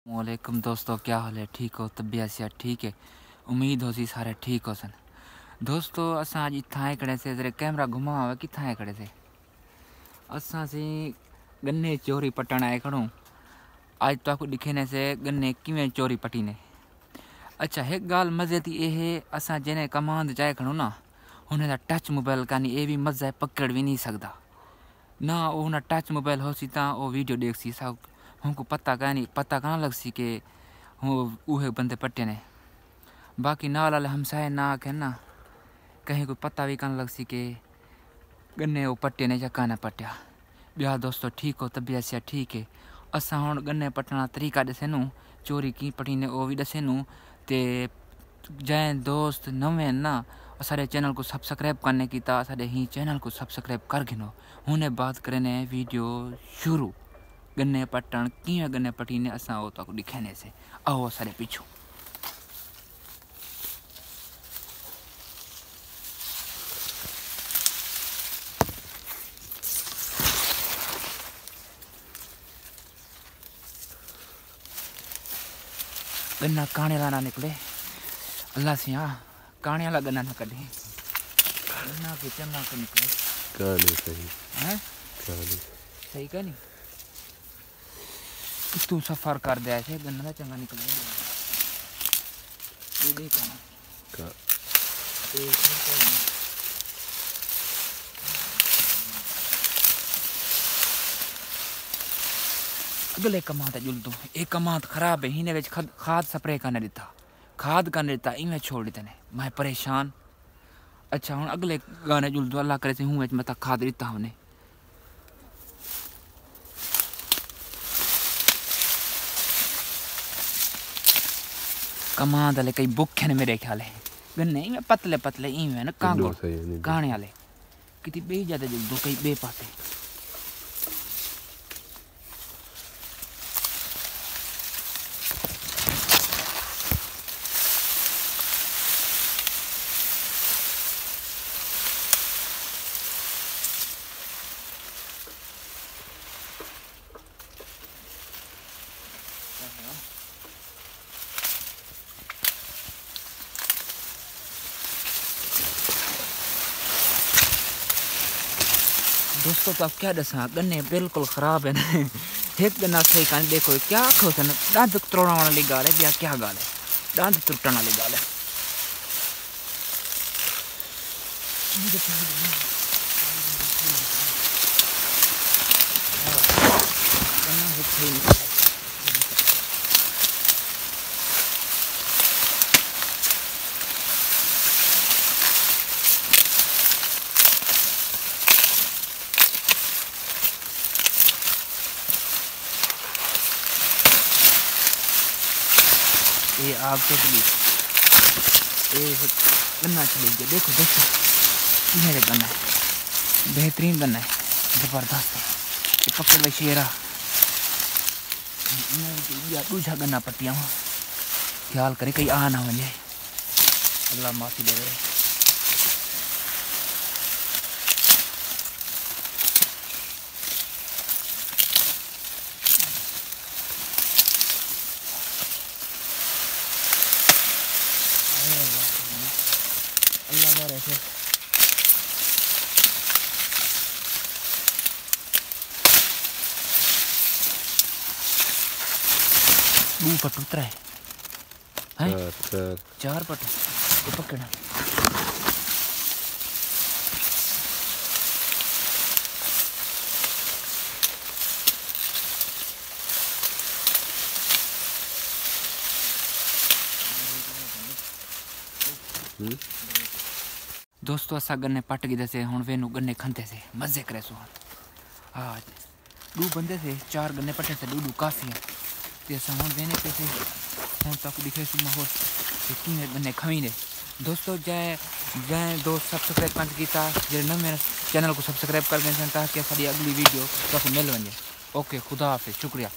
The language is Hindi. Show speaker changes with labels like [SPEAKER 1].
[SPEAKER 1] वालेकुम दोस्तों, क्या हाल है? ठीक हो? तबीयत से ठीक है? उम्मीद हो सी सारे ठीक हो सन। दोस्तों असां अज इत्थां खड़े से जरा कैमरा घुमावा कित्थां खड़े से असां से गन्ने चोरी पटण आए खड़ो। आज तो आपको दिखे से गन्ने किवें चोरी पटी ने। अच्छा एक गाल मजे की यह है असां जने कमांद जाए खड़ो ना उन्हें टच मोबाइल कानी ये भी मजा पकड़ भी नहीं सकता ना। वो टच मोबाइल हो सी ता वो वीडियो देख सी सब हमको पता कहाँ लग सी के वह बंदे पट्टे ने। बाकी ना लाल हमसाए ना आखे ना कहीं कोई पता भी कहाँ लग सी के गन्ने वो पट्टे ने या काना पट्टिया। ब्याह दोस्तों ठीक हो? तबीयत से ठीक है? असा हूँ गन्ने पटना तरीका दसे नू चोरी की पटी ने वो भी दसे नू ते जै दोस्त नवे ना सारे चैनल को सब्सक्राइब करने की ता सारे ही चैनल को सब्सक्राइब कर गिनो। हुने बात करने वीडियो शुरू गन्ने पटन किए गन्ने पटी ने असा वो तक दिखाने से आओ सारे पीछू। गन्ना काने वाला निकले अल्लाह से काने वाला गन्ना ना कटे गन्ना के चंगा के निकले
[SPEAKER 2] काले सही
[SPEAKER 1] हैं
[SPEAKER 2] काले
[SPEAKER 1] सही का नहीं तू सफर कर दे ऐसे गन्ना का चंगा निकले ये देख
[SPEAKER 2] का
[SPEAKER 1] अगले कमात जुल तू एक कमात खराब है हिने विच खाद स्प्रे करने दिता खाद करने दिता इवें छोड़ दिते ने मैं परेशान। अच्छा हूँ अगले गाने जुल तू अल्लाह करे से हूँ मत खाद दिता हमने कमाद वाले कई भुखे ने मेरे ख्याल है गन्ने इवें पतले पतले इवें ना कांगो काने वाले कितनी बे ज्यादा जुल तू कई बे पाते दोस्तों। तो अब क्या दसा गन्ने बिल्कुल खराब है ना एक गन्ना सही कान देखो क्या खो सन दांत तोड़ने वाली गाल है या क्या गाल है दांत टूटने वाली गाल है। गन्ना सही निकला ये आग तो चली ये गन्ना चली गया। देखो दोस्तों मेरे गन्ना है बेहतरीन गन्ना है ज़बरदस्त है ये पकड़ वे शेरा दूसरा गन्ना पट्टिया ख्याल करे कहीं आ ना वजे अल्लाह माफी दे। अल्लाह बारे से दो पट उतरा है चार पट तो पकड़ा दोस्तों असा गन्ने पट गए से हूँ वे गन्ने खंते से मजे करे सो हाँ दो बंदे से चार गन्ने पटे से दो काफ़ी है तो असा हूँ वेने पे से हूँ तक दिखे सो माहौल कि गन्ने खवी ने। दोस्तों जय जय दोस्त सब्सक्राइब कर किया जो न मेरे चैनल को सब्सक्राइब कर दें ताकि सारी अगली वीडियो तो मिल वजे। ओके खुदा हाफिज़ शुक्रिया।